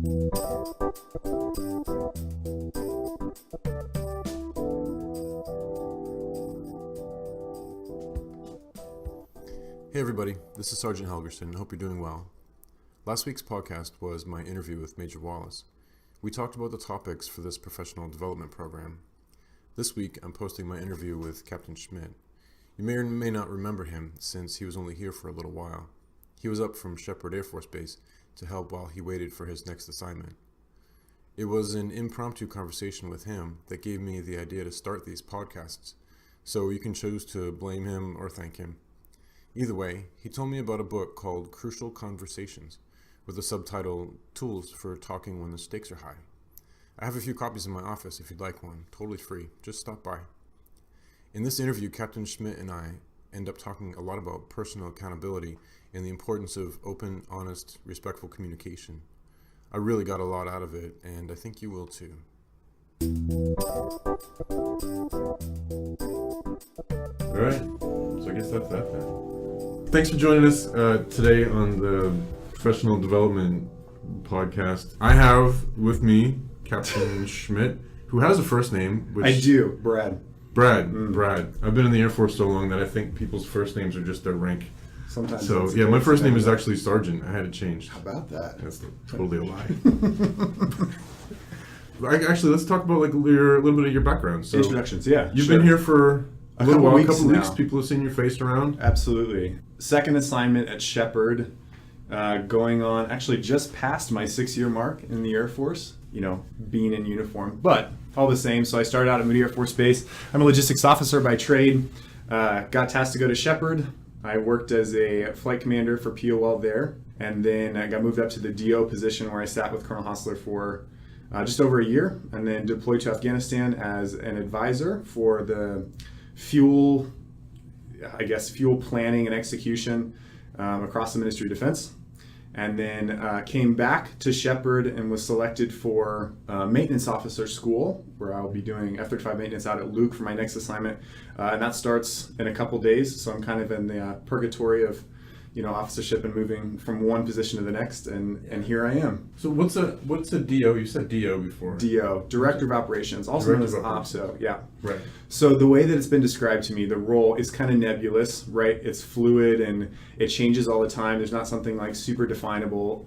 Hey everybody, this is Sergeant Helgerson. I hope you're doing well. Last week's podcast was my interview with Major Wallace. We talked about the topics for this professional development program. This week, I'm posting my interview with Captain Schmidt. You may or may not remember him since he was only here for a little while. He was up from Sheppard Air Force Base to help while he waited for his next assignment. It was an impromptu conversation with him that gave me the idea to start these podcasts, so you can choose to blame him or thank him. Either way, he told me about a book called Crucial Conversations, with the subtitle, Tools for Talking When the Stakes Are High. I have a few copies in my office if you'd like one, totally free, just stop by. In this interview, Captain Schmidt and I end up talking a lot about personal accountability and the importance of open, honest, respectful communication. I really got a lot out of it, and I think you will too. All right, so I guess that's that then. Thanks for joining us today on the Professional Development Podcast. I have with me Captain Schmidt, who has a first name. Which I do, Brad. Brad. I've been in the Air Force so long that I think people's first names are just their rank. Sometimes. So, yeah, my first name is actually Sergeant. I had it changed. How about that? That's totally a lie. Actually, let's talk about a little bit of your background. So, introductions, yeah. You've been here for a couple weeks. People have seen your face around. Absolutely. Second assignment at Sheppard, going on actually just past my 6-year mark in the Air Force, being in uniform, but all the same. So I started out at Major Air Force Base. I'm a logistics officer by trade. Got tasked to go to Sheppard. I worked as a flight commander for POL there, and then I got moved up to the DO position where I sat with Colonel Hostler for just over a year, and then deployed to Afghanistan as an advisor for the fuel planning and execution across the Ministry of Defense. And then came back to Sheppard and was selected for maintenance officer school, where I'll be doing F-35 maintenance out at Luke for my next assignment. And that starts in a couple days, so I'm kind of in the purgatory of officership and moving from one position to the next, and here I am. So what's a DO? You said DO before. DO, Director of Operations, also known as OPSO. Yeah. Right. So the way that it's been described to me, the role is kind of nebulous, right? It's fluid and it changes all the time. There's not something like super definable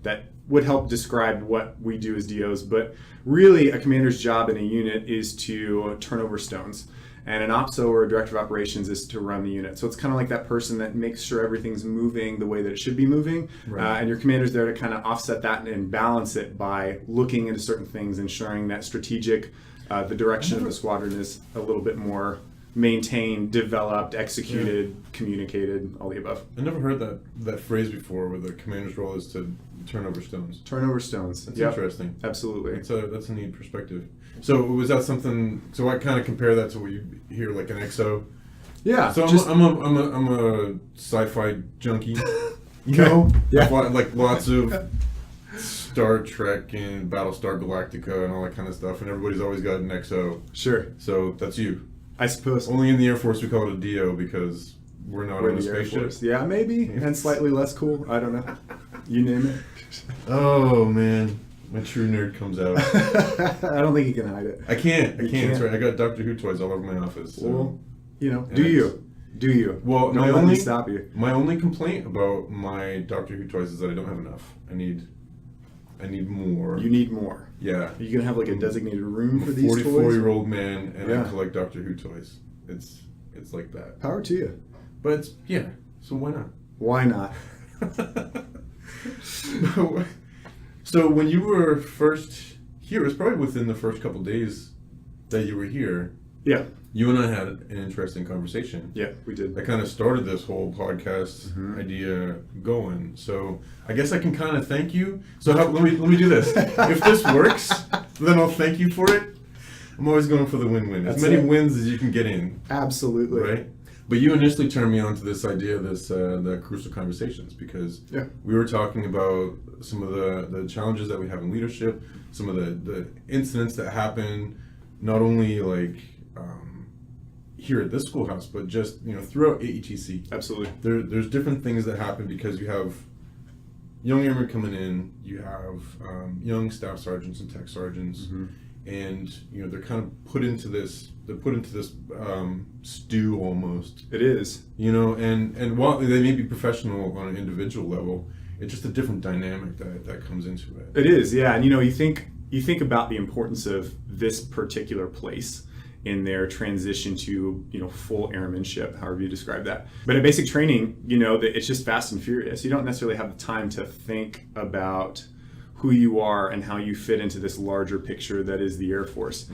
that would help describe what we do as DOs, but really a commander's job in a unit is to turn over stones. And an OPSO or a Director of Operations is to run the unit. So it's kind of like that person that makes sure everything's moving the way that it should be moving. Right. And your commander's there to kind of offset that and balance it by looking into certain things, ensuring that strategic, the direction of the squadron is a little bit more maintained, developed, executed, communicated, all the above. I never heard that phrase before, where the commander's role is to turn over stones. Turn over stones. That's interesting. Absolutely. That's a neat perspective. So was that something? So I kind of compare that to what you hear like an XO. Yeah. So I'm a sci-fi junkie. Yeah. Like lots of Star Trek and Battlestar Galactica and all that kind of stuff, and everybody's always got an XO. Sure. So that's you. I suppose. Only in the Air Force we call it a DO because we're not on a spaceship. Yeah, maybe, and slightly less cool. I don't know. You name it. Oh man. My true nerd comes out. I don't think you can hide it. I can't. That's right. I got Doctor Who toys all over my office. So. Well, do you? Well, don't let me stop you. My only complaint about my Doctor Who toys is that I don't have enough. I need more. You need more. Yeah. Are you gonna have like a designated room for these toys? 44-year-old man, and I collect Doctor Who toys. It's like that. Power to you. But so why not? Why not? So when you were first here, it was probably within the first couple days that you were here. Yeah. You and I had an interesting conversation. Yeah, we did. That kind of started this whole podcast idea going. So I guess I can kind of thank you. So let me do this. If this works, then I'll thank you for it. I'm always going for the win-win. As many wins as you can get in. Absolutely. Right? But you initially turned me on to this idea, the Crucial Conversations, because we were talking about some of the challenges that we have in leadership, some of the incidents that happen, not only here at this schoolhouse, but just throughout AETC. Absolutely. There's different things that happen because you have young airmen coming in, you have young staff sergeants and tech sergeants, and they're kind of put into this. They're put into this stew almost. It is. And while they may be professional on an individual level, it's just a different dynamic that comes into it. It is, yeah. And you think about the importance of this particular place in their transition to full airmanship, however you describe that. But in basic training, it's just fast and furious. You don't necessarily have the time to think about who you are and how you fit into this larger picture that is the Air Force.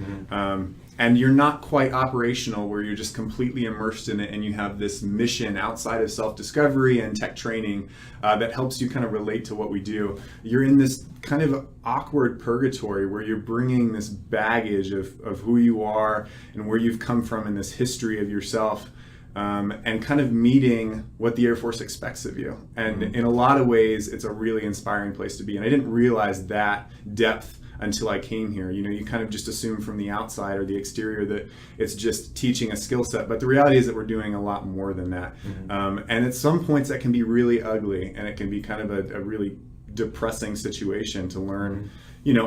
And you're not quite operational where you're just completely immersed in it and you have this mission outside of self-discovery and tech training that helps you kind of relate to what we do. You're in this kind of awkward purgatory where you're bringing this baggage of who you are and where you've come from in this history of yourself. And kind of meeting what the Air Force expects of you. And in a lot of ways, it's a really inspiring place to be. And I didn't realize that depth until I came here. You kind of just assume from the outside or the exterior that it's just teaching a skill set. But the reality is that we're doing a lot more than that. And at some points, that can be really ugly. And it can be kind of a really depressing situation to learn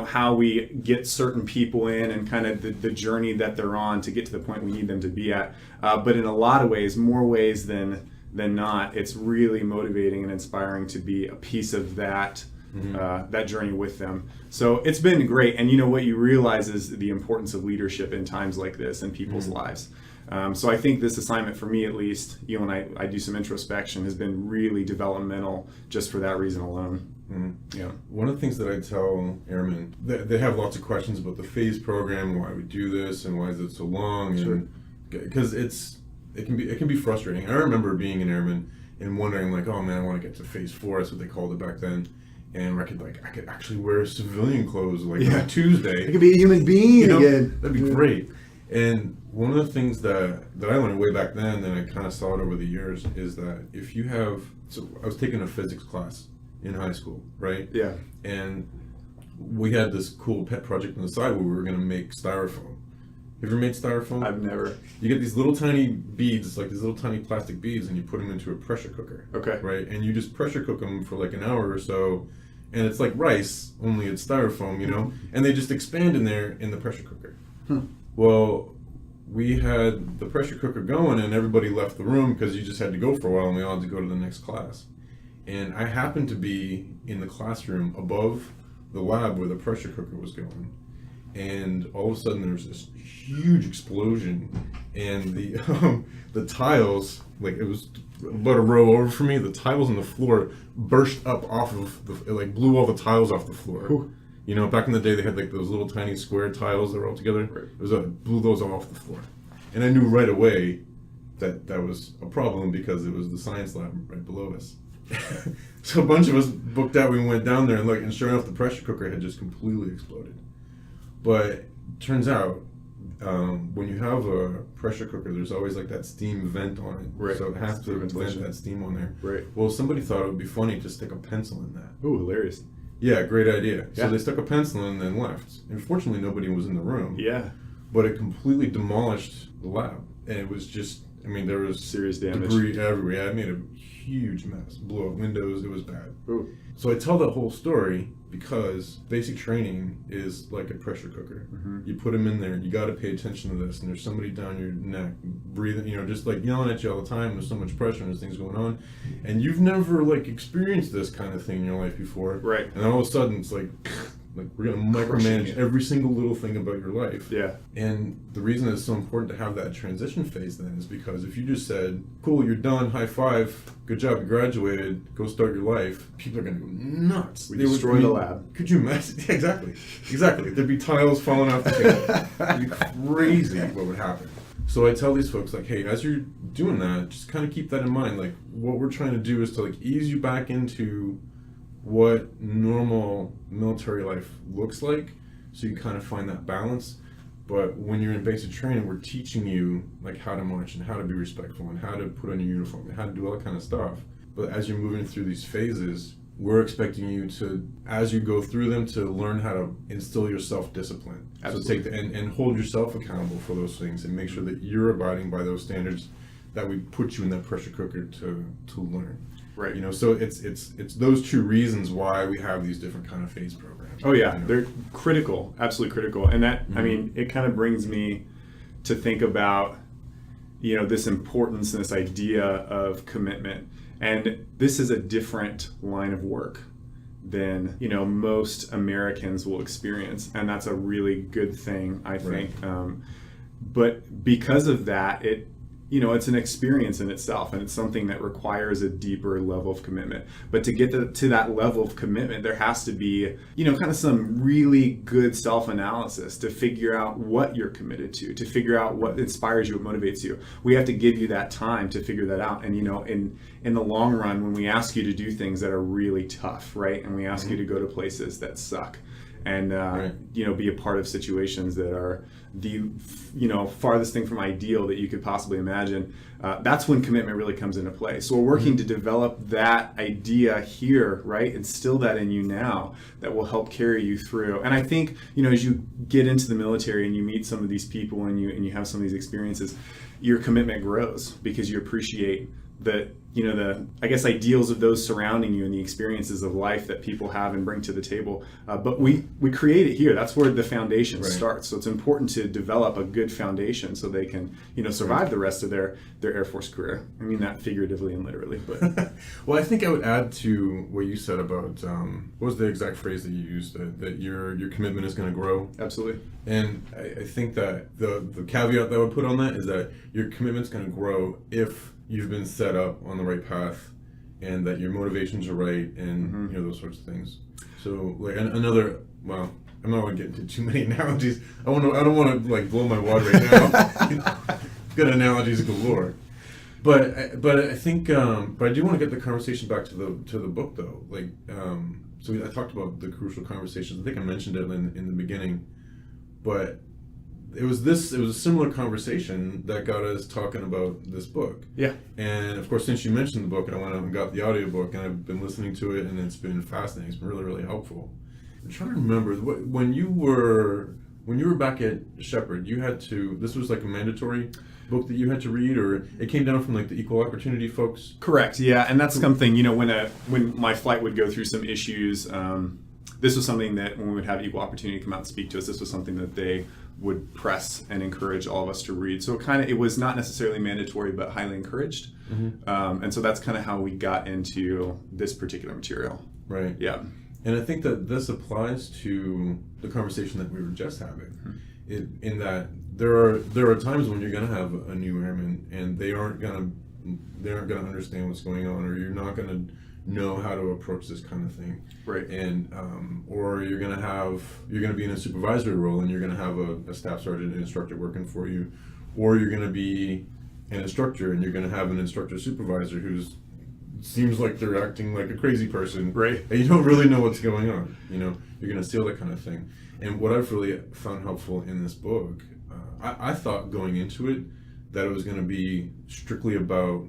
how we get certain people in and kind of the journey that they're on to get to the point we need them to be at. But in a lot of ways, more ways than not, it's really motivating and inspiring to be a piece of that that journey with them. So it's been great. And what you realize is the importance of leadership in times like this in people's lives. So I think this assignment, for me at least, when I do some introspection, has been really developmental just for that reason alone. Yeah. One of the things that I tell airmen, they have lots of questions about the phase program, why we do this, and why is it so long, and because it can be frustrating. I remember being an airman and wondering oh man, I want to get to phase 4. That's what they called it back then, and I could actually wear civilian clothes on Tuesday. I could be a human being again. That'd be great. And one of the things that I learned way back then, and I kind of saw it over the years, is that if you have, so I was taking a physics class in high school, right? Yeah. And we had this cool pet project on the side where we were going to make styrofoam. You ever made styrofoam? I've never. You get these little tiny beads, like these little tiny plastic beads, and you put them into a pressure cooker. Okay. Right? And you just pressure cook them for an hour or so, and it's like rice, only it's styrofoam, and they just expand in there in the pressure cooker. Well, we had the pressure cooker going, and everybody left the room because you just had to go for a while, and we all had to go to the next class. And I happened to be in the classroom above the lab where the pressure cooker was going. And all of a sudden there was this huge explosion, and the tiles, it was about a row over from me, the tiles on the floor burst up off of blew all the tiles off the floor. Ooh. Back in the day they had those little tiny square tiles that were all together. Right. It blew those all off the floor. And I knew right away that was a problem because it was the science lab right below us. So a bunch of us booked out, we went down there and looked, and sure enough the pressure cooker had just completely exploded. But turns out when you have a pressure cooker, there's always that steam vent on it. Right. So it has to vent that steam on there. Right. Well, somebody thought it would be funny to stick a pencil in that. Ooh, hilarious. Yeah, great idea. Yeah. So they stuck a pencil in and then left. Unfortunately, nobody was in the room. Yeah. But it completely demolished the lab. And it was just, there was serious damage. Debris everywhere. Yeah, I made a huge mess. Blew up windows. It was bad. Ooh. So I tell that whole story because basic training is like a pressure cooker. You put them in there, you got to pay attention to this, and there's somebody down your neck breathing, just yelling at you all the time. There's so much pressure and there's things going on, and you've never experienced this kind of thing in your life before. Right. And all of a sudden it's we're gonna micromanage every single little thing about your life. Yeah. And the reason it's so important to have that transition phase then is because if you just said, cool, you're done, high five, good job, you graduated, go start your life, people are gonna go nuts. We destroy the lab. Could you imagine? Yeah, exactly. There'd be tiles falling off the table. It'd be crazy what would happen. So I tell these folks, hey, as you're doing that, just kind of keep that in mind. What we're trying to do is to ease you back into what normal military life looks like, so you kind of find that balance. But when you're in basic training, we're teaching you how to march and how to be respectful and how to put on your uniform and how to do all that kind of stuff. But as you're moving through these phases, we're expecting you to, as you go through them, to learn how to instill your self-discipline. Absolutely. So and hold yourself accountable for those things and make sure that you're abiding by those standards that we put you in that pressure cooker to learn. Right. So it's those two reasons why we have these different kind of phase programs. Oh yeah, they're critical, absolutely critical. And that, I mean, it kind of brings me to think about, this importance and this idea of commitment. And this is a different line of work than, most Americans will experience. And that's a really good thing, I think. Right. But because of that, it's an experience in itself, and it's something that requires a deeper level of commitment. But to get to that level of commitment, there has to be, kind of some really good self-analysis to figure out what you're committed to figure out what inspires you, what motivates you. We have to give you that time to figure that out. And, in the long run, when we ask you to do things that are really tough, right? And we ask you to go to places that suck, and be a part of situations that are the farthest thing from ideal that you could possibly imagine, that's when commitment really comes into play. So we're working to develop that idea here, right? Instill that in you now, that will help carry you through. And I think, as you get into the military and you meet some of these people and you have some of these experiences, your commitment grows because you appreciate the ideals of those surrounding you and the experiences of life that people have and bring to the table. But we create it here. That's where the foundation starts. So it's important to develop a good foundation so they can, survive the rest of their Air Force career. I mean that figuratively and literally. But well, I think I would add to what you said about what was the exact phrase that you used, that your commitment is going to grow. Absolutely. And I think that the caveat that I would put on that is that your commitment's going to grow if you've been set up on the right path, and that your motivations are right, and those sorts of things. So like another, well, I'm not going to get into too many analogies. I don't want to like blow my wad right now. Good analogies galore. But I think but I do want to get the conversation back to the book though. Like so I talked about the crucial conversations. I think I mentioned it in the beginning, but it was a similar conversation that got us talking about this book. Yeah. And of course, since you mentioned the book, and I went out and got the audiobook, and I've been listening to it, and it's been fascinating. It's been really, really helpful. I'm trying to remember when you were back at Sheppard, this was like a mandatory book that you had to read, or it came down from like the equal opportunity folks? Correct. Yeah. And that's something, when my flight would go through some issues, this was something that when we would have equal opportunity come out and speak to us, this was something that they would press and encourage all of us to read. So it was not necessarily mandatory, but highly encouraged. And so that's kind of how we got into this particular material. Right. Yeah. And I think that this applies to the conversation that we were just having, in that there are times when you're going to have a new airman and they aren't going to understand what's going on, or you're not going to know how to approach this kind of thing, right? And or you're going to be in a supervisory role, and you're going to have a staff sergeant and instructor working for you, or you're going to be an instructor and you're going to have an instructor supervisor who's seems like they're acting like a crazy person, right? And you don't really know what's going on. You're going to steal that kind of thing. And what I've really found helpful in this book, I thought going into it that it was going to be strictly about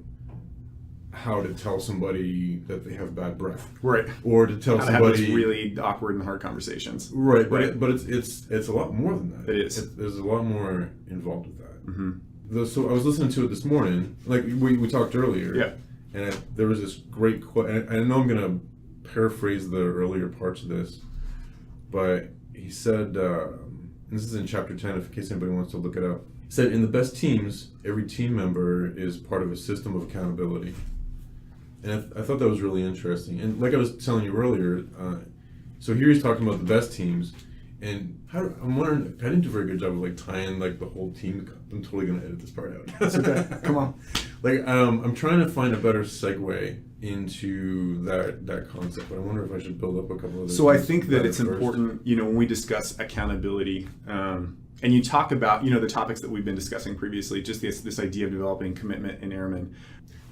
how to tell somebody that they have bad breath, right? Or to tell somebody have those really awkward and hard conversations, right? But it's a lot more than that. It is. There's a lot more involved with that. So I was listening to it this morning, like we talked earlier. Yeah. And there was this great quote. I know I'm going to paraphrase the earlier parts of this, but he said, and this is in chapter 10, in case anybody wants to look it up. He said, in the best teams, every team member is part of a system of accountability. And I thought that was really interesting. And like I was telling you earlier, so here he's talking about the best teams, and I'm wondering, I didn't do a very good job of like tying like the whole team. I'm totally going to edit this part out. That's okay. Come on. Like I'm trying to find a better segue into that concept, but I wonder if I should build up a couple of those. So I think that it's important, when we discuss accountability, and you talk about, the topics that we've been discussing previously, just this idea of developing commitment in airmen.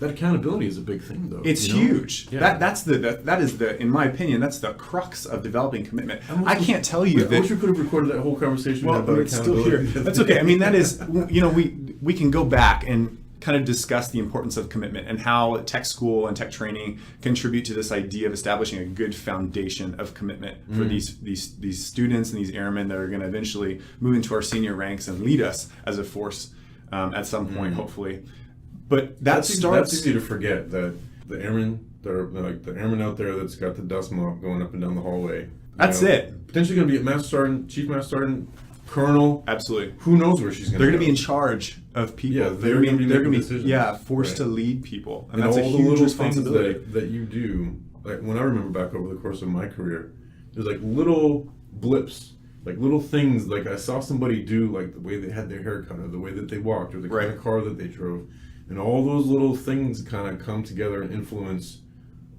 That accountability is a big thing, though. It's huge. Yeah. That is in my opinion, that's the crux of developing commitment. I can't tell you that. I wish we could have recorded that whole conversation about accountability. Still here. That's okay. I mean, that is, we can go back and kind of discuss the importance of commitment and how tech school and tech training contribute to this idea of establishing a good foundation of commitment for these students and these airmen that are going to eventually move into our senior ranks and lead us as a force at some point, hopefully. But that's easy to forget, that the They're like the airman out there that's got the dust mop going up and down the hallway. That's it. Potentially going to be a master sergeant, chief master sergeant, colonel. Absolutely. Who knows where she's going to go. They're going to be in charge of people. Yeah, they're going to be decisions. Forced to lead people. And that's a all the huge little responsibility. things that you do, like when I remember back over the course of my career, there's like little blips, like little things, like I saw somebody do, like the way they had their hair cut or the way that they walked or the kind of car that they drove. And all those little things kind of come together and influence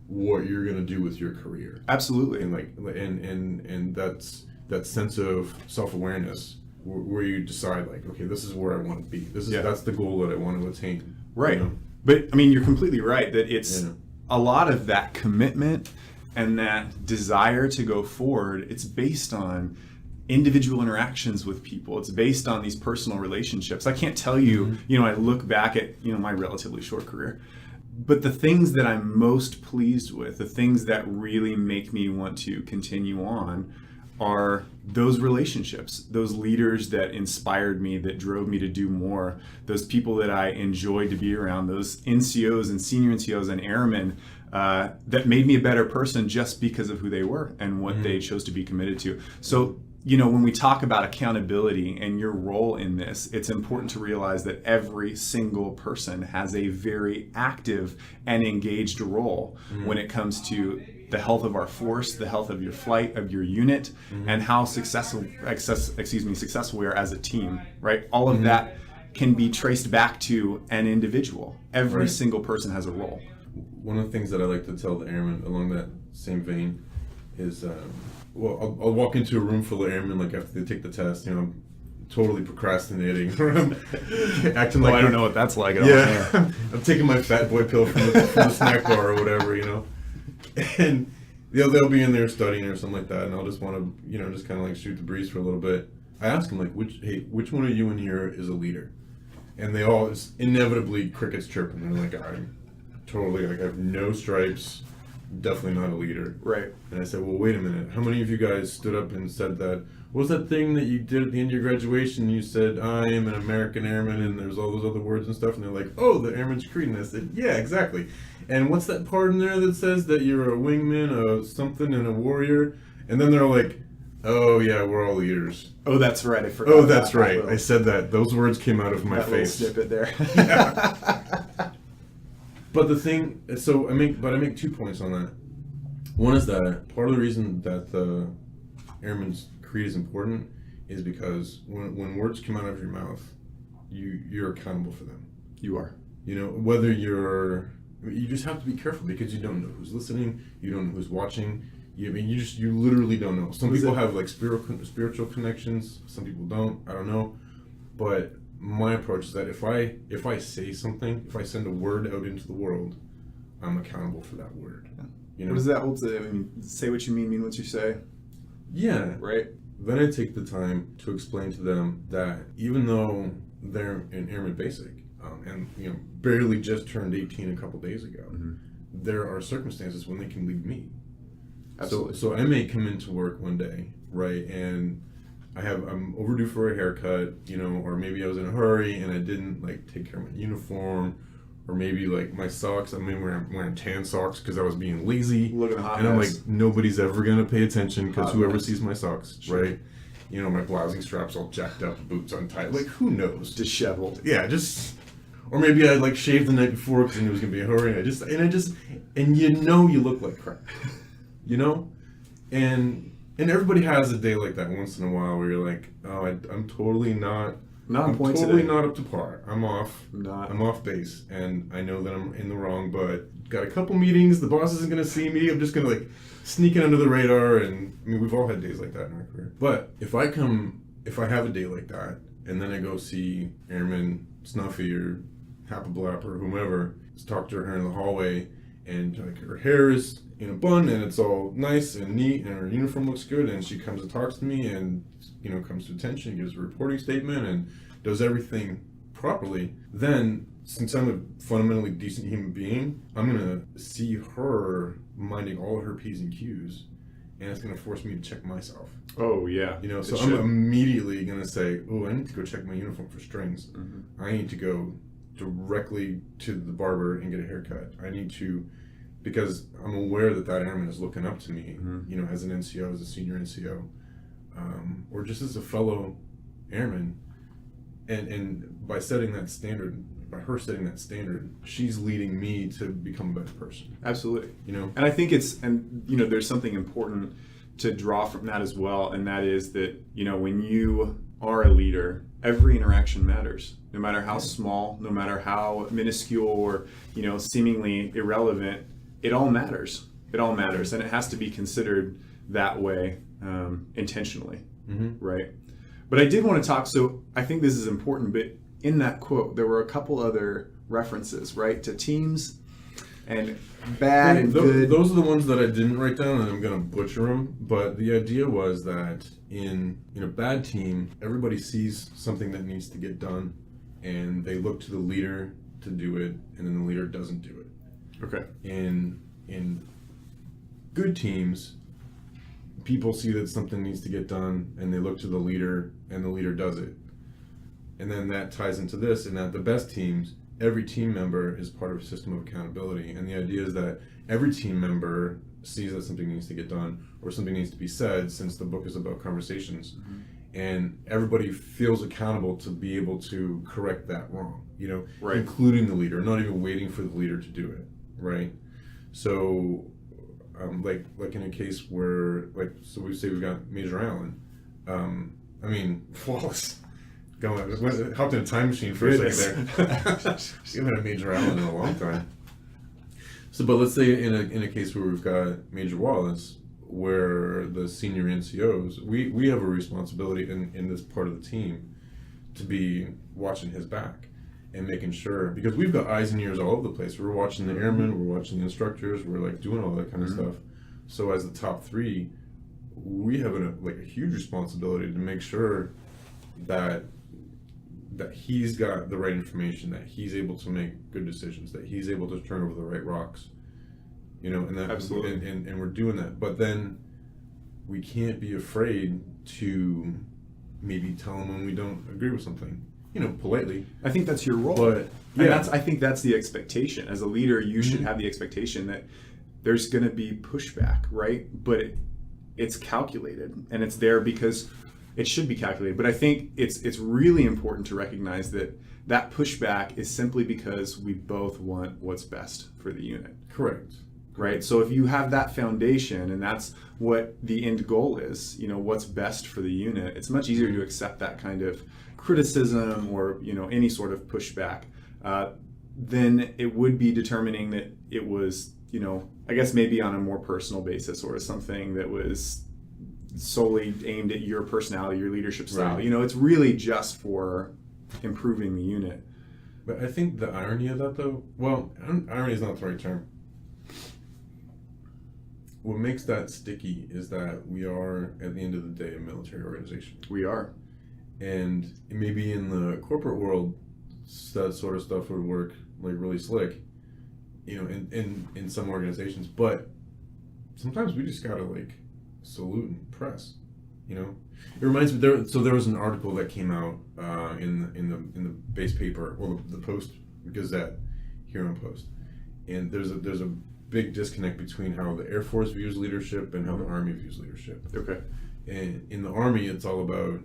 what you're going to do with your career. Absolutely. And that's that sense of self-awareness where you decide, like, okay, this is where I want to be. That's the goal that I want to attain. Right. You know? But I mean, you're completely right that it's a lot of that commitment and that desire to go forward. It's based on individual interactions with people. It's based on these personal relationships. I can't tell you, I look back at, my relatively short career, but the things that I'm most pleased with, the things that really make me want to continue on are those relationships, those leaders that inspired me, that drove me to do more, those people that I enjoyed to be around, those NCOs and senior NCOs and airmen that made me a better person just because of who they were and what they chose to be committed to. So, when we talk about accountability and your role in this, it's important to realize that every single person has a very active and engaged role when it comes to the health of our force, the health of your flight, of your unit, and how successful we are as a team, right? All of that can be traced back to an individual. Every single person has a role. One of the things that I like to tell the airmen along that same vein is, I'll walk into a room full of airmen, like after they take the test, I'm totally procrastinating. Acting like I don't know what that's like at all. I'm taking my fat boy pill from the snack bar or whatever, And they'll be in there studying or something like that, and I'll just want to, just kind of like shoot the breeze for a little bit. I ask them, like, which one of you in here is a leader? And they all, it's inevitably crickets chirping. They're like, I'm totally, like, I have no stripes, definitely not a leader. Right. And I said, well, wait a minute. How many of you guys stood up and said that? What was that thing that you did at the end of your graduation? You said, I am an American airman, and there's all those other words and stuff. And they're like, oh, the airman's creed. And I said, yeah, exactly. And what's that part in there that says that you're a wingman, a something, and a warrior? And then they're like, oh, yeah, we're all leaders. Oh, that's right. I forgot. Oh, that's right. I said that. Those words came out of my face. Little snippet there. Yeah. But the thing, I make 2 points on that. One is that part of the reason that the airman's creed is important is because when words come out of your mouth, you're accountable for them. You are. Whether you just have to be careful because you don't know who's listening, you don't know who's watching. You literally don't know. Some people have like spiritual connections, some people don't. I don't know. But my approach is that if I say something, if I send a word out into the world, I'm accountable for that word. What does that hold to? I mean, say what you mean what you say. Yeah. Right. Then I take the time to explain to them that even though they're in Airman Basic and barely just turned 18 a couple days ago, there are circumstances when they can leave me. Absolutely. So I may come into work one day, right, and I'm overdue for a haircut, or maybe I was in a hurry and I didn't take care of my uniform, or maybe my socks. I'm wearing tan socks because I was being lazy. Looking hot. And I'm like, nobody's ever gonna pay attention because whoever mess. Sees my socks, sure. Right? My blousing straps all jacked up, boots untied. Who knows? Disheveled. Yeah, or maybe I shaved the night before because I knew it was gonna be a hurry. And you look like crap, and everybody has a day like that once in a while where you're like, oh, I'm totally not. I'm totally not up to par. I'm off. I'm off base, and I know that I'm in the wrong. But got a couple meetings. The boss isn't going to see me. I'm just going to sneak in under the radar. And we've all had days like that in our career. But if I have a day like that, and then I go see Airman Snuffy or Happablap or whomever, just talk to her in the hallway, and her hair is in a bun and it's all nice and neat and her uniform looks good, and she comes and talks to me and comes to attention, gives a reporting statement and does everything properly, then since I'm a fundamentally decent human being, I'm gonna see her minding all of her P's and Q's, and it's gonna force me to check myself. Oh yeah. So I'm immediately gonna say, oh, I need to go check my uniform for strings. I need to go directly to the barber and get a haircut. I need to because I'm aware that airman is looking up to me, as an NCO, as a senior NCO, or just as a fellow airman. And by setting that standard, by her setting that standard, she's leading me to become a better person. Absolutely. And I think there's something important to draw from that as well, and that is that, when you are a leader, every interaction matters, no matter how small, no matter how minuscule or, seemingly irrelevant. It all matters. It all matters, and it has to be considered that way intentionally, right? But I did want to talk, so I think this is important, but in that quote, there were a couple other references, right, to teams and bad and good. Those are the ones that I didn't write down, and I'm going to butcher them, but the idea was that in a bad team, everybody sees something that needs to get done, and they look to the leader to do it, and then the leader doesn't do it. Okay. In good teams, people see that something needs to get done, and they look to the leader, and the leader does it. And then that ties into this, and that the best teams, every team member is part of a system of accountability. And the idea is that every team member sees that something needs to get done, or something needs to be said, since the book is about conversations. And everybody feels accountable to be able to correct that wrong, right, including the leader, not even waiting for the leader to do it, right? So, like in a case where, so we say we've got Major Allen, Wallace, hopped in a time machine for a second there. We haven't had Major Allen in a long time. So, but let's say in a case where we've got Major Wallace, where the senior NCOs, we have a responsibility in this part of the team to be watching his back and making sure, because we've got eyes and ears all over the place. We're watching the airmen, we're watching the instructors, we're doing all that kind of stuff. So as the top three, we have a huge responsibility to make sure that he's got the right information, that he's able to make good decisions, that he's able to turn over the right rocks, and that absolutely, and we're doing that. But then we can't be afraid to maybe tell him when we don't agree with something, politely. I think that's your role. But I think that's the expectation. As a leader, you should have the expectation that there's going to be pushback, right? But it's calculated, and it's there because it should be calculated. But I think it's really important to recognize that pushback is simply because we both want what's best for the unit. Correct. Right? So if you have that foundation, and that's what the end goal is, what's best for the unit, it's much easier to accept that kind of criticism or, any sort of pushback, then it would be determining that it was, I guess maybe on a more personal basis, or something that was solely aimed at your personality, your leadership style. Right. It's really just for improving the unit. But I think the irony of that, though, well, irony is not the right term. What makes that sticky is that we are, at the end of the day, a military organization. We are. And maybe in the corporate world, that sort of stuff would work really slick, in some organizations. But sometimes we just gotta salute and press. It reminds me there was an article that came out in the base paper, or the Post Gazette here on Post, and there's a big disconnect between how the Air Force views leadership and how the Army views leadership. Okay. And in the Army, it's all about,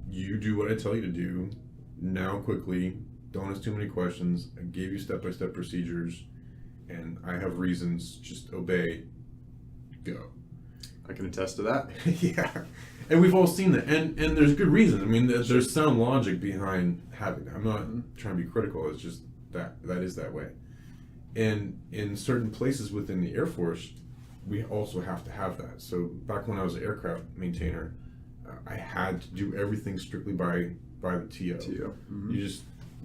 you do what I tell you to do, now quickly, don't ask too many questions, I gave you step-by-step procedures, and I have reasons, just obey, go. I can attest to that. Yeah. And we've all seen that, and there's good reason. There's sound logic behind having that. I'm not trying to be critical, it's just that is that way. And in certain places within the Air Force, we also have to have that. So back when I was an aircraft maintainer, I had to do everything strictly by the TO. Mm-hmm.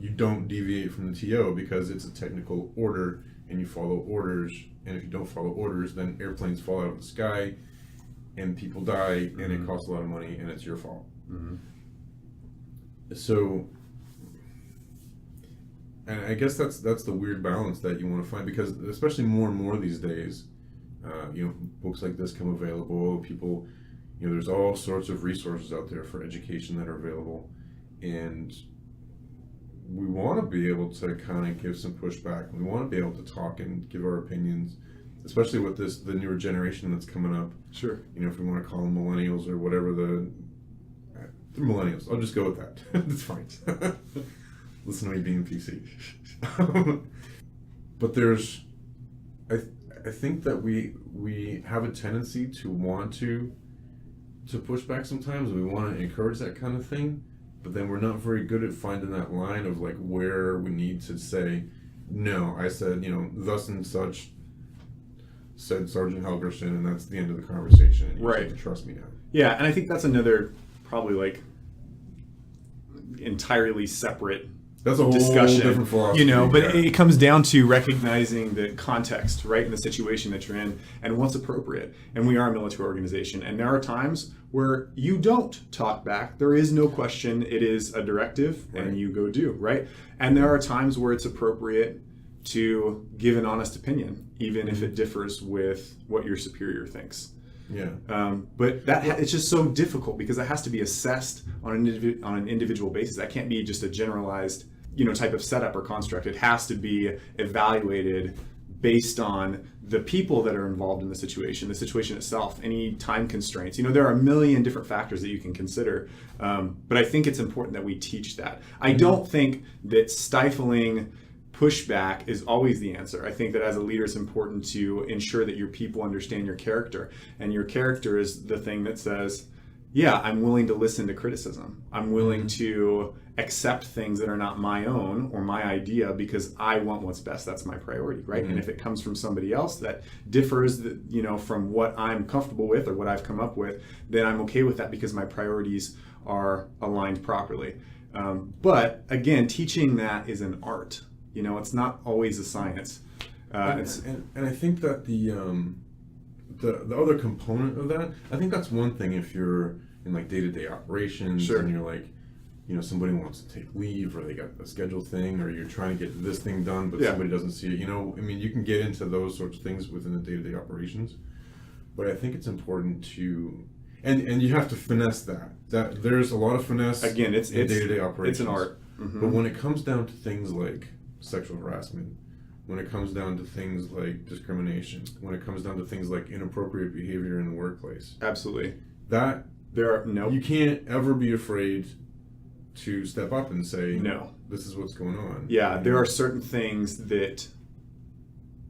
You don't deviate from the TO, because it's a technical order, and you follow orders. And if you don't follow orders, then airplanes fall out of the sky, and people die, and it costs a lot of money, and it's your fault. Mm-hmm. So, and I guess that's the weird balance that you want to find, because especially more and more these days, books like this come available. People, there's all sorts of resources out there for education that are available, and we want to be able to kind of give some pushback. We want to be able to talk and give our opinions, especially with the newer generation that's coming up. Sure. You know, if we want to call them millennials or whatever they're millennials. I'll just go with that. That's fine. Listen to me being PC. But I think that we have a tendency to want to push back sometimes. We want to encourage that kind of thing, but then we're not very good at finding that line of like where we need to say, no, I said, you know, thus and such said Sergeant Helgerson, and that's the end of the conversation. And you Right. have to trust me now. Yeah, and I think that's another probably like entirely separate That's a whole discussion, different philosophy. you know, but yeah. it comes down to recognizing the context, right, in the situation that you're in and what's appropriate. And we are a military organization, and there are times where you don't talk back. There is no question. It is a directive, Right. and you go do, right? And there are times where it's appropriate to give an honest opinion, even if it differs with what your superior thinks. Yeah. But it's just so difficult because it has to be assessed on an individual basis. That can't be just a generalized, you know, type of setup or construct. It has to be evaluated based on the people that are involved in the situation itself, any time constraints. You know, there are a million different factors that you can consider. But I think it's important that we teach that. I don't think that stifling pushback is always the answer. I think that as a leader, it's important to ensure that your people understand your character. And your character is the thing that says, yeah, I'm willing to listen to criticism. I'm willing to accept things that are not my own or my idea because I want what's best. That's my priority, right? And if it comes from somebody else that differs, you know, from what I'm comfortable with or what I've come up with, then I'm okay with that because my priorities are aligned properly. But again, teaching that is an art. You know, it's not always a science. And I think that the other component of that, I think that's one thing if you're in like day-to-day operations Sure. and you're like, you know, somebody wants to take leave or they got a scheduled thing or you're trying to get this thing done but Yeah. somebody doesn't see it. You know, I mean, you can get into those sorts of things within the day-to-day operations, but I think it's important to, and you have to finesse that. That there's a lot of finesse. Again, it's in day-to-day operations. It's an art. Mm-hmm. But when it comes down to things like sexual harassment, when it comes down to things like discrimination, when it comes down to things like inappropriate behavior in the workplace, Absolutely. that You can't ever be afraid to step up and say, No. this is what's going on. Yeah, there are certain things that,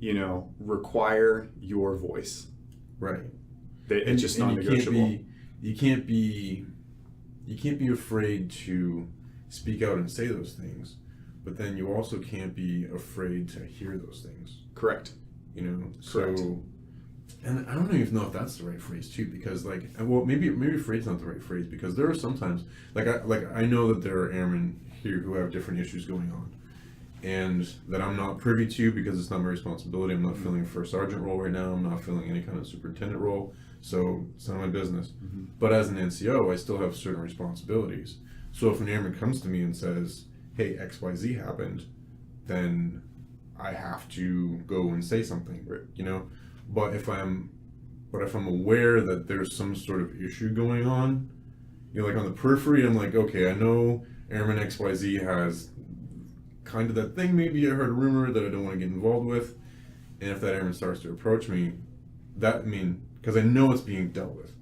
you know, require your voice. Right. It's just non-negotiable. You can't be afraid to speak out and say those things, but then you also can't be afraid to hear those things. Correct. You know, Correct. so, and I don't even know if that's the right phrase too, because like, well, maybe afraid's not the right phrase, because there are sometimes, I know that there are airmen here who have different issues going on, and that I'm not privy to because it's not my responsibility. I'm not filling a first sergeant role right now. I'm not filling any kind of superintendent role, so it's none of my business. But as an NCO, I still have certain responsibilities. So if an airman comes to me and says, hey, XYZ happened, then I have to go and say something, you know? But if I'm aware that there's some sort of issue going on, you know, like on the periphery, I'm like, okay, I know Airman XYZ has kind of that thing, maybe I heard a rumor that I don't want to get involved with, and if that airman starts to approach me, because I know it's being dealt with.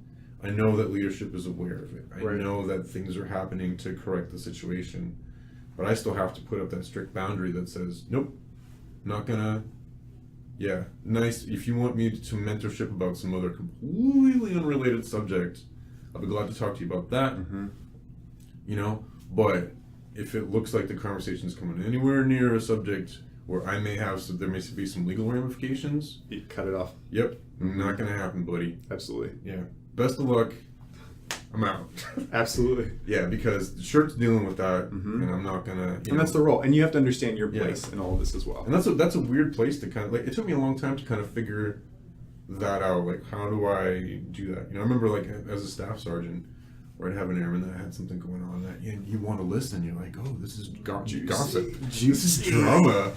I know that leadership is aware of it. I know that things are happening to correct the situation, but I still have to put up that strict boundary that says, nope, not gonna, yeah, nice, if you want me to mentorship about some other completely unrelated subject, I'll be glad to talk to you about that, you know, but if it looks like the conversation is coming anywhere near a subject where I may have there may be some legal ramifications, You cut it off. Yep, not gonna happen, buddy. Absolutely. Yeah, best of luck. I'm out. Absolutely. Yeah, because the shirt's dealing with that, and I'm not gonna. And that's the role, and you have to understand your place in all of this as well. And that's a weird place to kind of like. It took me a long time to kind of figure that out. Like, how do I do that? You know, I remember like as a staff sergeant, where I'd have an airman that had something going on that you want to listen. You're like, oh, this is gossip, this is drama,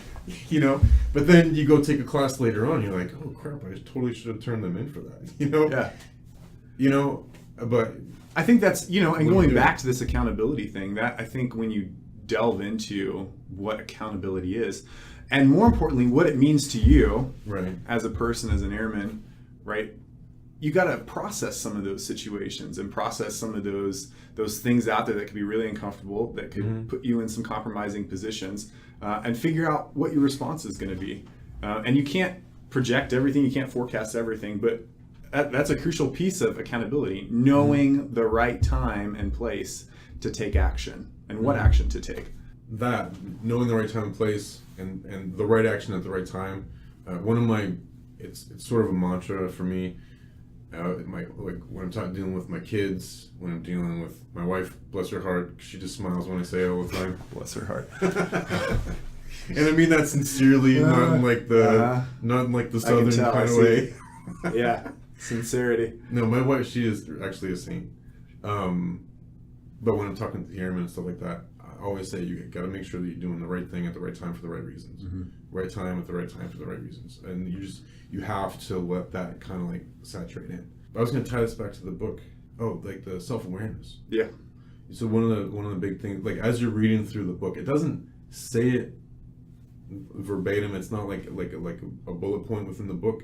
you know. But then you go take a class later on, you're like, oh crap, I totally should have turned them in for that, you know. Yeah. You know, but I think that's, you know, and What do you going do? back to this accountability thing, that I think when you delve into what accountability is, and more importantly, what it means to you as a person, as an airman, right? You got to process some of those situations and process some of those things out there that could be really uncomfortable, that could put you in some compromising positions, and figure out what your response is going to be. And you can't project everything, you can't forecast everything, but that's a crucial piece of accountability, knowing the right time and place to take action and what action to take. That, knowing the right time and place and the right action at the right time, one of my, it's sort of a mantra for me, when I'm dealing with my kids, when I'm dealing with my wife, bless her heart, she just smiles when I say it all the time. Bless her heart. And I mean that sincerely, not in like the southern kind of way. Yeah, sincerity. No, my wife, she is actually a saint. But when I'm talking to the airmen and stuff like that, I always say you got to make sure that you're doing the right thing at the right time for the right reasons. Right time at the right time for the right reasons. And you have to let that kind of like saturate in. But I was going to tie this back to the book. Oh, like the self-awareness. Yeah. So one of the big things, like as you're reading through the book, it doesn't say it verbatim. It's not like a bullet point within the book,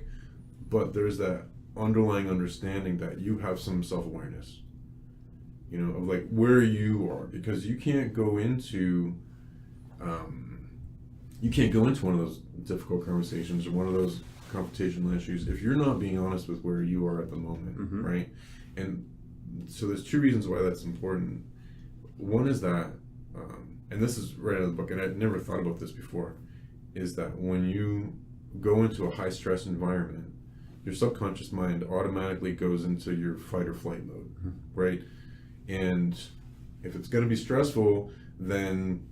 but there's that underlying understanding that you have some self-awareness, you know, of like where you are, because you can't go into one of those difficult conversations or one of those confrontational issues if you're not being honest with where you are at the moment, right? And so there's two reasons why that's important. One is that, and this is right out of the book, and I'd never thought about this before, is that when you go into a high stress environment, your subconscious mind automatically goes into your fight or flight mode, right? And if it's going to be stressful, then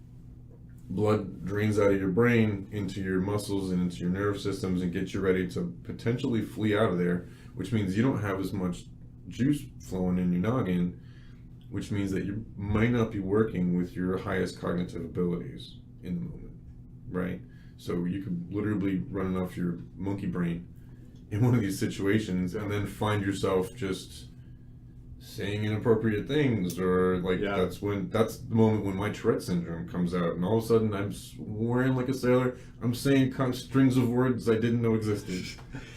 blood drains out of your brain into your muscles and into your nerve systems and gets you ready to potentially flee out of there, which means you don't have as much juice flowing in your noggin, which means that you might not be working with your highest cognitive abilities in the moment, right? So you could literally run off your monkey brain in one of these situations and then find yourself just saying inappropriate things, or like that's the moment when my Tourette syndrome comes out, and all of a sudden I'm swearing like a sailor. I'm saying strings of words I didn't know existed.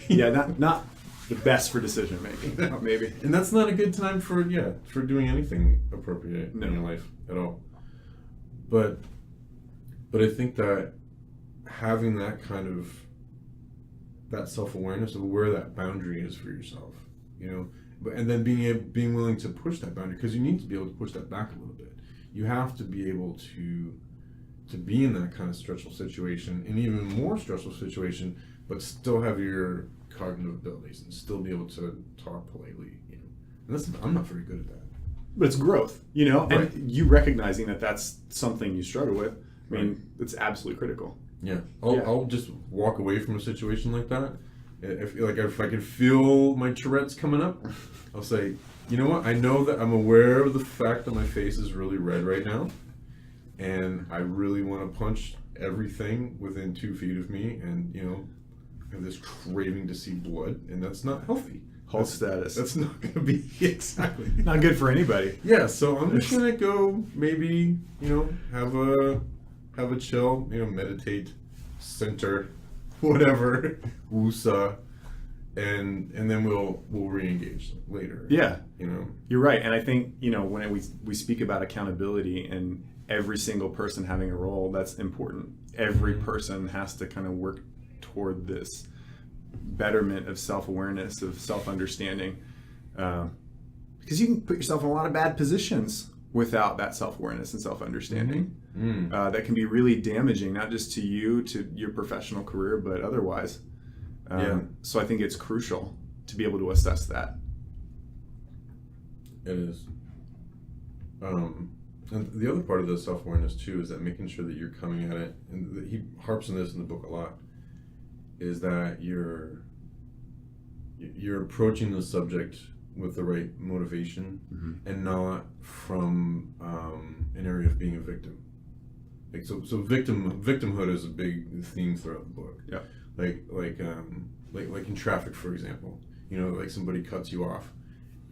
Not the best for decision making, maybe. And that's not a good time for doing anything appropriate in your life at all. But I think that having that kind of that self-awareness of where that boundary is for yourself, you know, and then being willing to push that boundary, because you need to be able to push that back a little bit. You have to be able to be in that kind of stressful situation, and even more stressful situation, but still have your cognitive abilities and still be able to talk politely, you know. And I'm not very good at that. But it's growth, you know, and you recognizing that that's something you struggle with. I mean, it's absolutely critical. Yeah, I'll just walk away from a situation like that. If I can feel my Tourette's coming up, I'll say, you know what? I know that I'm aware of the fact that my face is really red right now, and I really want to punch everything within 2 feet of me, and you know, I have this craving to see blood, and that's not healthy. Hulk status. That's not going to be exactly not good for anybody. Yeah, so I'm just gonna go maybe, you know, have a chill, you know, meditate, center, whatever, woosah, and then we'll re-engage later. Yeah, you know, you're right. And I think, you know, when we speak about accountability and every single person having a role, that's important. Every person has to kind of work toward this betterment of self-awareness, of self-understanding, because you can put yourself in a lot of bad positions without that self-awareness and self-understanding. That can be really damaging, not just to you, to your professional career, but otherwise. So I think it's crucial to be able to assess that. It is. And the other part of the self-awareness too is that making sure that you're coming at it, and he harps on this in the book a lot, is that you're approaching the subject with the right motivation, and not from an area of being a victim. Like so victimhood is a big theme throughout the book. Yeah. Like in traffic, for example. You know, like somebody cuts you off,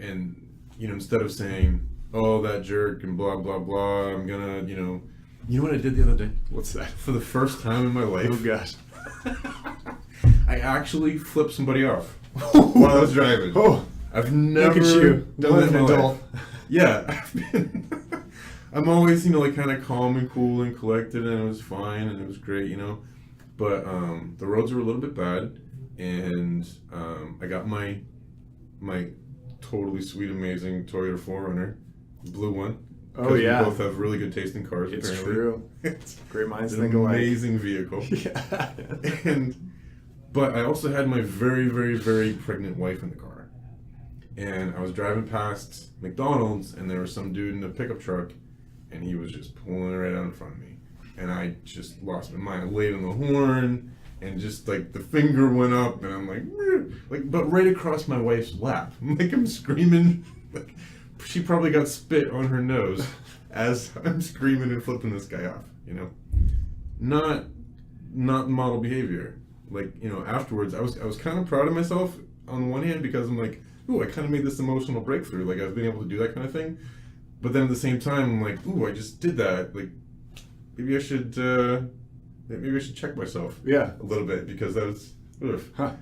and you know, instead of saying, "Oh, that jerk," and blah blah blah, I'm gonna, you know, You know what I did the other day? What's that? For the first time in my life, Oh gosh. I actually flipped somebody off while I was driving. Oh, I've never look at you. done What that in an my adult. life. Yeah, I'm always, like kind of calm and cool and collected, and it was fine and it was great, But the roads were a little bit bad, and I got my totally sweet, amazing Toyota 4Runner, blue one. Oh yeah. We both have really good taste in cars. It's apparently. true. It's Great minds an think alike. amazing vehicle. Yeah. But I also had my very, very, very pregnant wife in the car. And I was driving past McDonald's, and there was some dude in a pickup truck, and he was just pulling right out in front of me. And I just lost my mind. I laid on the horn, and just like the finger went up, and I'm like, but right across my wife's lap. I'm screaming, like she probably got spit on her nose as I'm screaming and flipping this guy off, Not model behavior. Afterwards, I was kind of proud of myself on the one hand, because I'm like, ooh, I kind of made this emotional breakthrough. Like, I've been able to do that kind of thing. But then at the same time, I'm like, ooh, I just did that. Like, maybe I should check myself. Yeah. A little bit, because that was, oof. Huh.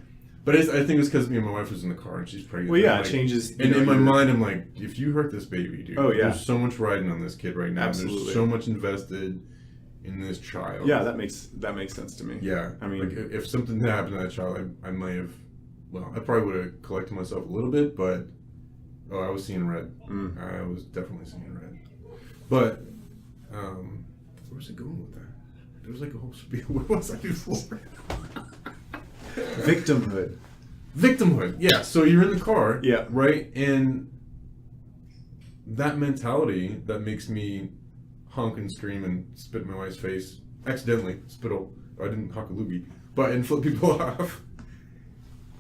But I think it was because my wife was in the car and she's pregnant. Well, yeah, like, it changes. And in my mind, I'm like, if you hurt this baby, dude, oh yeah, there's so much riding on this kid right now. Absolutely. There's so much invested in this child. Yeah, that makes sense to me. Yeah, I mean, like if something happened to that child, I might have. Well, I probably would have collected myself a little bit, but I was seeing red. I was definitely seeing red. But where was it going with that? There was like a whole spiel. What was I before? Victimhood. Yeah. So you're in the car. Yeah. Right, and that mentality that makes me honk and scream and spit in my wife's face accidentally. I didn't honk a loogie, and flip people off.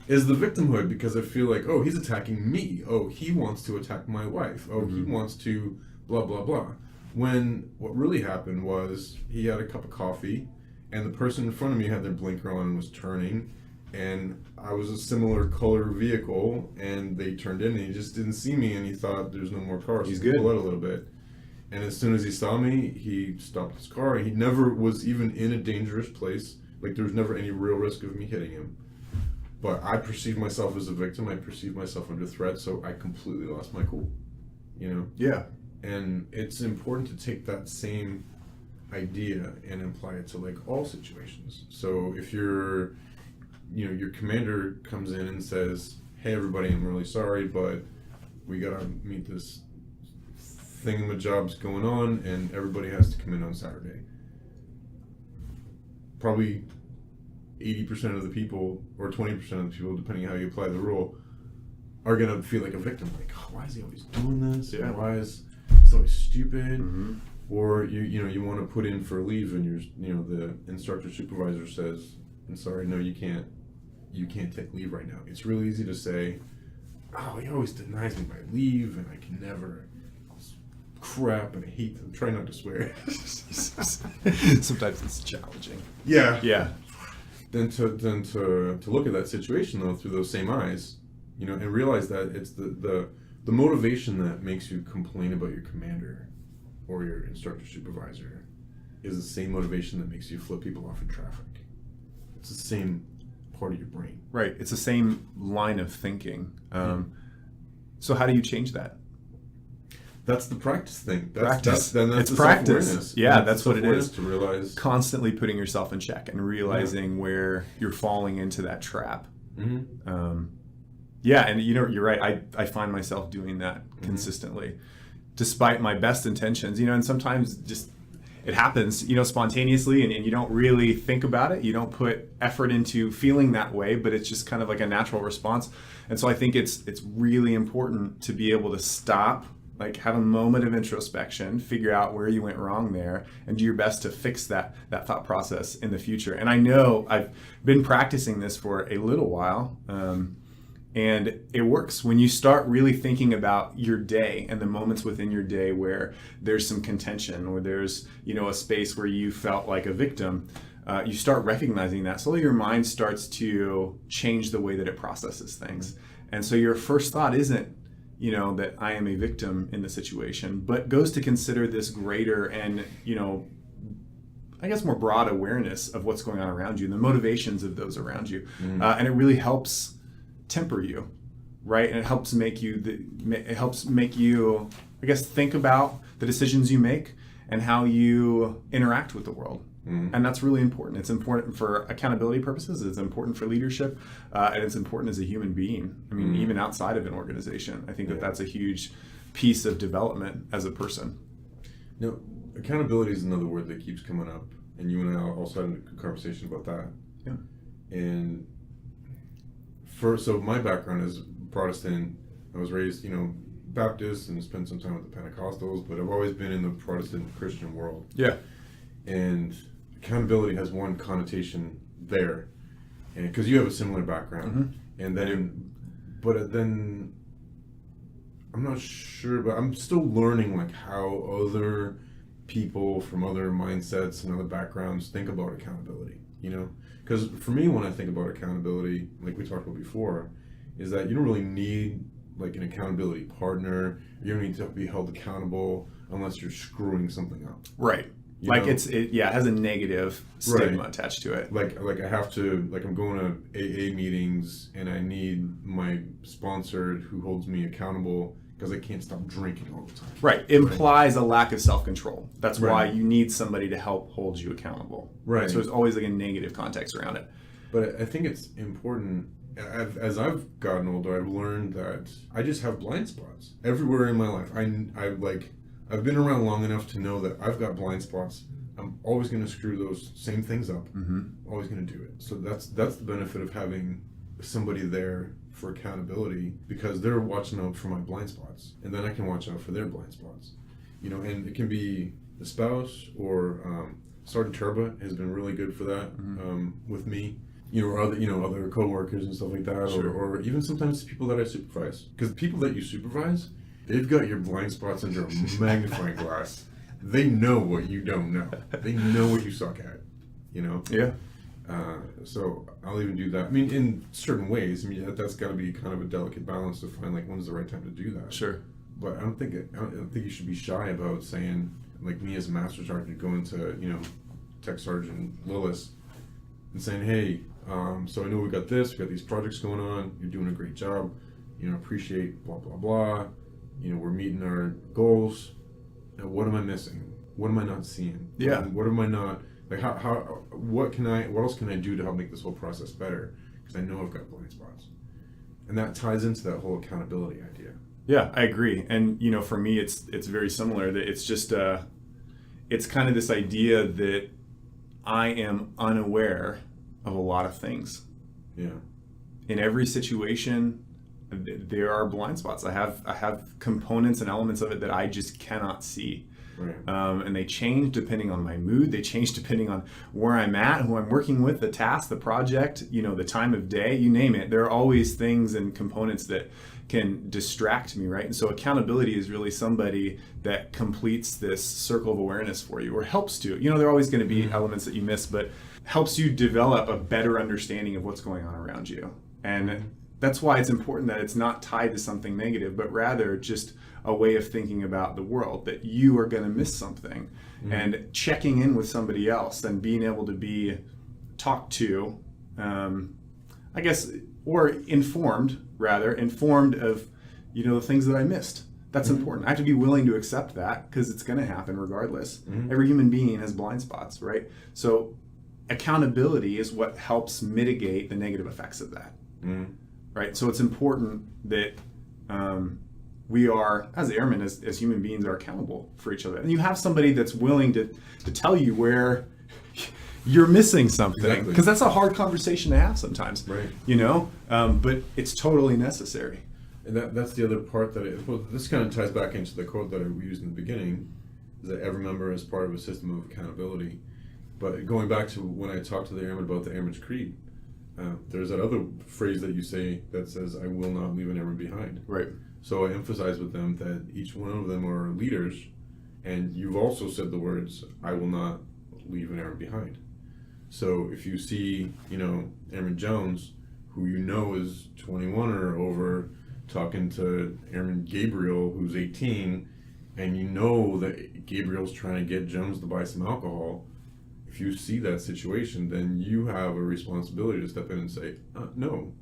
Is the victimhood, because I feel like, oh, he's attacking me. Oh, he wants to attack my wife. Oh, he wants to blah, blah, blah. When what really happened was he had a cup of coffee, and the person in front of me had their blinker on and was turning, and I was a similar color vehicle, and they turned in, and he just didn't see me, and he thought there's no more cars. He's so good. Pull out a little bit. And as soon as he saw me, he stopped his car. He never was even in a dangerous place. Like, there was never any real risk of me hitting him. But I perceived myself as a victim. I perceived myself under threat, so I completely lost my cool. Yeah. And it's important to take that same idea and apply it to like all situations. So if your commander comes in and says, "Hey, everybody, I'm really sorry, but we gotta meet this thingamajob's going on, and everybody has to come in on Saturday." Probably 80% of the people, or 20% of the people, depending on how you apply the rule, are gonna feel like a victim. Like, oh, why is he always doing this? Yeah. Or why is it's always stupid? Mm-hmm. Or you want to put in for leave, and the instructor supervisor says, "I'm sorry, no, you can't take leave right now." It's really easy to say, "Oh, he always denies me my leave, and I can never." Crap, and I hate them. Try not to swear. Sometimes it's challenging. Yeah. Yeah. Then to look at that situation though through those same eyes, and realize that it's the motivation that makes you complain about your commander or your instructor supervisor is the same motivation that makes you flip people off in traffic. It's the same part of your brain. Right. It's the same line of thinking. So how do you change that? That's the practice thing. Practice. It's practice. Yeah, that's what it is. To realize Constantly putting yourself in check and realizing where you're falling into that trap. Mm-hmm. And you're right. I find myself doing that consistently, despite my best intentions. And sometimes just it happens, spontaneously, and you don't really think about it. You don't put effort into feeling that way, but it's just kind of like a natural response. And so I think it's really important to be able to stop. Like, have a moment of introspection, figure out where you went wrong there, and do your best to fix that thought process in the future. And I know I've been practicing this for a little while, and it works. When you start really thinking about your day and the moments within your day where there's some contention, or there's a space where you felt like a victim, you start recognizing that. Slowly your mind starts to change the way that it processes things. And so your first thought isn't, that I am a victim in the situation, but goes to consider this greater and, I guess, more broad awareness of what's going on around you and the motivations of those around you. And it really helps temper you, right? And it helps make you, I guess, think about the decisions you make and how you interact with the world. And that's really important. It's important for accountability purposes. It's important for leadership. And it's important as a human being. I mean, even outside of an organization, I think that that's a huge piece of development as a person. Now, accountability is another word that keeps coming up. And you and I also had a conversation about that. Yeah. And so my background is Protestant. I was raised, Baptist and spent some time with the Pentecostals, but I've always been in the Protestant Christian world. Yeah. And accountability has one connotation there, and because you have a similar background, and then, but then I'm not sure, but I'm still learning like how other people from other mindsets and other backgrounds think about accountability. Because for me, when I think about accountability, like we talked about before, is that you don't really need like an accountability partner. You don't need to be held accountable unless you're screwing something up. Right. It has a negative stigma attached to it. Like I have to, like I'm going to AA meetings and I need my sponsor who holds me accountable because I can't stop drinking all the time. Right. Implies a lack of self-control. That's why you need somebody to help hold you accountable. Right. So there's always like a negative context around it. But I think it's important, as I've gotten older, I've learned that I just have blind spots everywhere in my life. I've been around long enough to know that I've got blind spots. I'm always going to screw those same things up. Always going to do it. So that's the benefit of having somebody there for accountability, because they're watching out for my blind spots, and then I can watch out for their blind spots. And it can be the spouse or Sergeant Turba has been really good for that with me. Or other coworkers and stuff like that, or even sometimes people that I supervise. Because people that you supervise, they've got your blind spots under a magnifying glass. They know what you don't know. They know what you suck at. Yeah. So I'll even do that. I mean, in certain ways. I mean, that's got to be kind of a delicate balance to find like when's the right time to do that. Sure. But I don't think you should be shy about saying, like me as a master sergeant going to Tech Sergeant Willis and saying, hey. So I know we got these projects going on. You're doing a great job. Appreciate blah blah blah. We're meeting our goals. Now, what am I missing? What am I not seeing? Yeah. What am I not like? What else can I do to help make this whole process better? Because I know I've got blind spots, and that ties into that whole accountability idea. Yeah, I agree. And for me, it's very similar. That it's just it's kind of this idea that I am unaware of a lot of things. Yeah. In every situation, there are blind spots. I have components and elements of it that I just cannot see. Right. And they change depending on my mood. They change depending on where I'm at, who I'm working with, the task, the project, the time of day, you name it. There are always things and components that can distract me, right? And so accountability is really somebody that completes this circle of awareness for you, or helps to. There are always going to be elements that you miss, but helps you develop a better understanding of what's going on around you. And that's why it's important that it's not tied to something negative, but rather just a way of thinking about the world, that you are going to miss something. And checking in with somebody else and being able to be talked to, I guess, or informed of, the things that I missed. That's important. I have to be willing to accept that, because it's going to happen regardless. Every human being has blind spots, right? So accountability is what helps mitigate the negative effects of that. Right? So it's important that we are, as airmen, as human beings, are accountable for each other. And you have somebody that's willing to tell you where you're missing something, because that's a hard conversation to have sometimes. Right. But it's totally necessary. And that's the other part this kind of ties back into the quote that I used in the beginning, is that every member is part of a system of accountability. But going back to when I talked to the airmen about the Airman's Creed, there's that other phrase that you say that says, I will not leave an airman behind. Right. So I emphasize with them that each one of them are leaders, and you've also said the words, I will not leave an airman behind. So if you see, Airman Jones, who is 21 or over, talking to Airman Gabriel, who's 18, and that Gabriel's trying to get Jones to buy some alcohol, if you see that situation, then you have a responsibility to step in and say, no,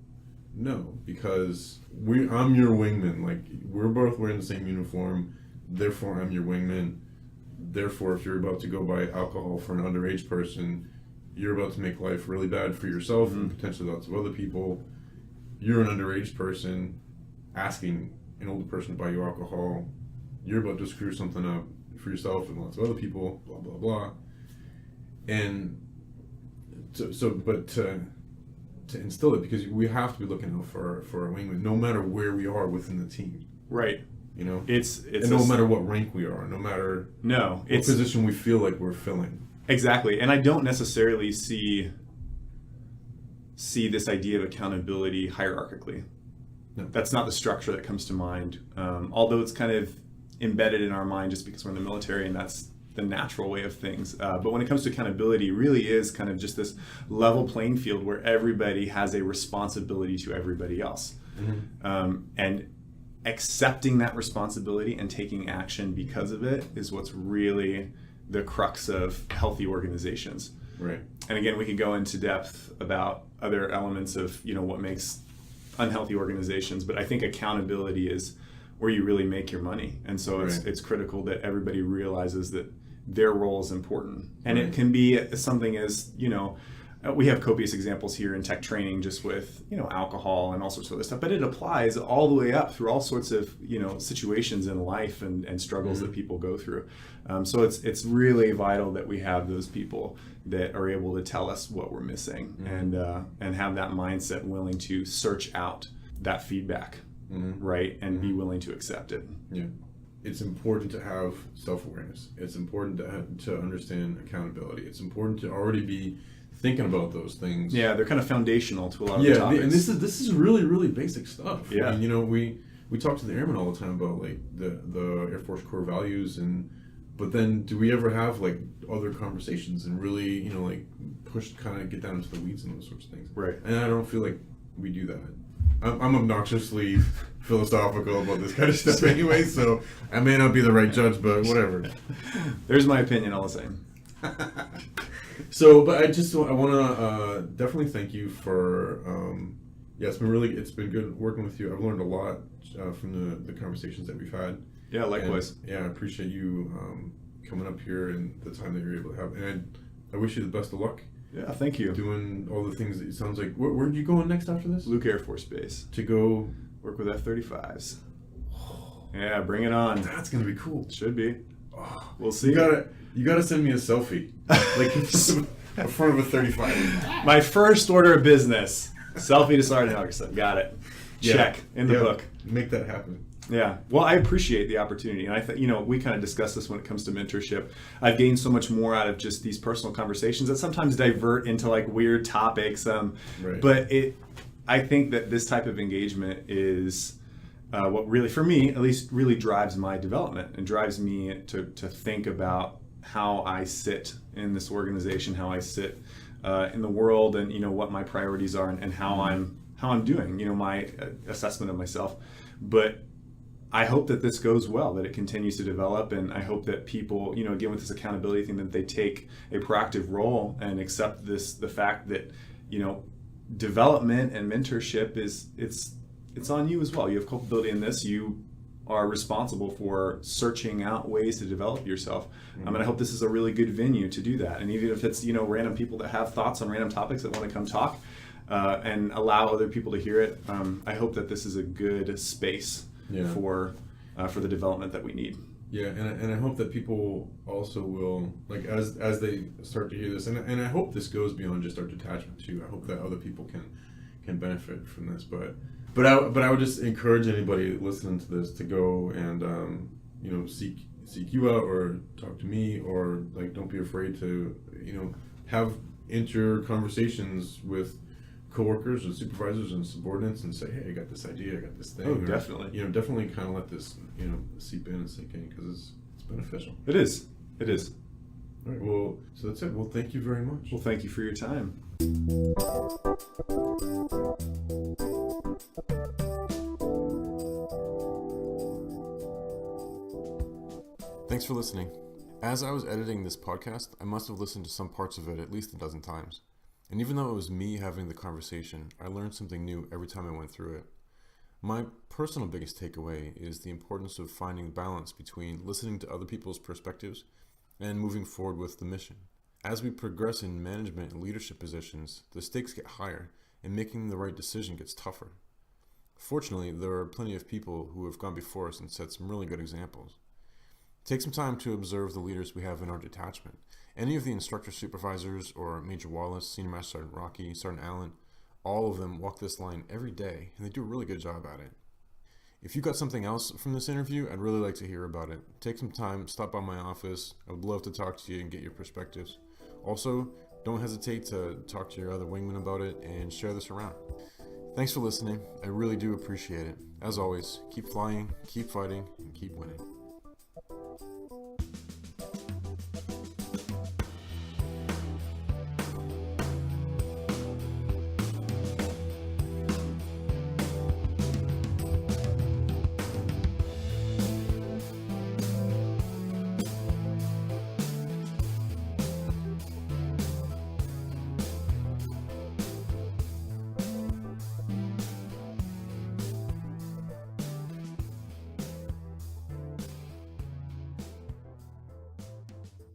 because I'm your wingman. Like, we're both wearing the same uniform, therefore I'm your wingman. Therefore, if you're about to go buy alcohol for an underage person, you're about to make life really bad for yourself and potentially lots of other people. You're an underage person asking an older person to buy you alcohol. You're about to screw something up for yourself and lots of other people, blah, blah, blah. And but to instill it, because we have to be looking out for our wingman, no matter where we are within the team. Right. You know, it's and no matter what rank we are, no matter what position we feel like we're filling. Exactly. And I don't necessarily see this idea of accountability hierarchically. No. That's not the structure that comes to mind. Although it's kind of embedded in our mind just because we're in the military and that's the natural way of things. But when it comes to accountability, it really is kind of just this level playing field where everybody has a responsibility to everybody else. And accepting that responsibility and taking action because of it is what's really the crux of healthy organizations. Right. And again, we could go into depth about other elements of, what makes unhealthy organizations, but I think accountability is where you really make your money. And so it's critical that everybody realizes that their role is important. And it can be something as, we have copious examples here in tech training just with, alcohol and all sorts of other stuff, but it applies all the way up through all sorts of, situations in life and struggles that people go through. So it's really vital that we have those people that are able to tell us what we're missing and have that mindset willing to search out that feedback, right? And be willing to accept it. Yeah. It's important to have self-awareness. It's important to understand accountability. It's important to already be thinking about those things. Yeah, they're kind of foundational to a lot of the topics. And this is really, really basic stuff. Yeah. I mean, we talk to the airmen all the time about like the Air Force core values, but then do we ever have like other conversations and really, like kind of get down into the weeds and those sorts of things. Right. And I don't feel like we do that. I'm obnoxiously philosophical about this kind of stuff anyway, so I may not be the right judge, but whatever. There's my opinion all the same. So, but I want to definitely thank you for, it's been good working with you. I've learned a lot from the conversations that we've had. Yeah, likewise. And, I appreciate you coming up here and the time that you're able to have. And I wish you the best of luck. Yeah, thank you. Doing all the things that it sounds like. Where are you going next after this? Luke Air Force Base. To go work with F-35s. Yeah, bring it on. That's going to be cool. Should be. Oh, we'll see. You gotta send me a selfie, like in front of a 35. My first order of business: selfie to Sergeant Helgerson. Got it. Check in the book. Make that happen. Yeah. Well, I appreciate the opportunity, and I think we kind of discussed this when it comes to mentorship. I've gained so much more out of just these personal conversations that sometimes divert into like weird topics. But I think that this type of engagement is. What really, for me at least, really drives my development and drives me to think about how I sit in this organization, how I sit in the world, and what my priorities are, and how I'm doing. My assessment of myself. But I hope that this goes well, that it continues to develop, and I hope that people, again with this accountability thing, that they take a proactive role and accept the fact that development and mentorship it's on you as well. You have culpability in this. You are responsible for searching out ways to develop yourself. And I hope this is a really good venue to do that. And even if it's, random people that have thoughts on random topics that want to come talk and allow other people to hear it, I hope that this is a good space for the development that we need. Yeah, and I hope that people also will, like, as they start to hear this, and I hope this goes beyond just our detachment too. I hope that other people can benefit from this, But I would just encourage anybody listening to this to go and seek you out or talk to me, or like don't be afraid to have conversations with coworkers and supervisors and subordinates and say, hey, I got this idea, I got this thing. Oh, definitely. Definitely kind of let this seep in and sink in, because it's beneficial. It is. All right. Well, so that's it. Well, thank you very much. Well, thank you for your time. Thanks for listening. As I was editing this podcast, I must have listened to some parts of it at least a dozen times. And even though it was me having the conversation, I learned something new every time I went through it. My personal biggest takeaway is the importance of finding balance between listening to other people's perspectives and moving forward with the mission. As we progress in management and leadership positions, the stakes get higher and making the right decision gets tougher. Fortunately, there are plenty of people who have gone before us and set some really good examples. Take some time to observe the leaders we have in our detachment. Any of the instructor supervisors or Major Wallace, Senior Master Sergeant Rocky, Sergeant Allen, all of them walk this line every day and they do a really good job at it. If you got something else from this interview, I'd really like to hear about it. Take some time, stop by my office. I would love to talk to you and get your perspectives. Also, don't hesitate to talk to your other wingmen about it and share this around. Thanks for listening. I really do appreciate it. As always, keep flying, keep fighting, and keep winning.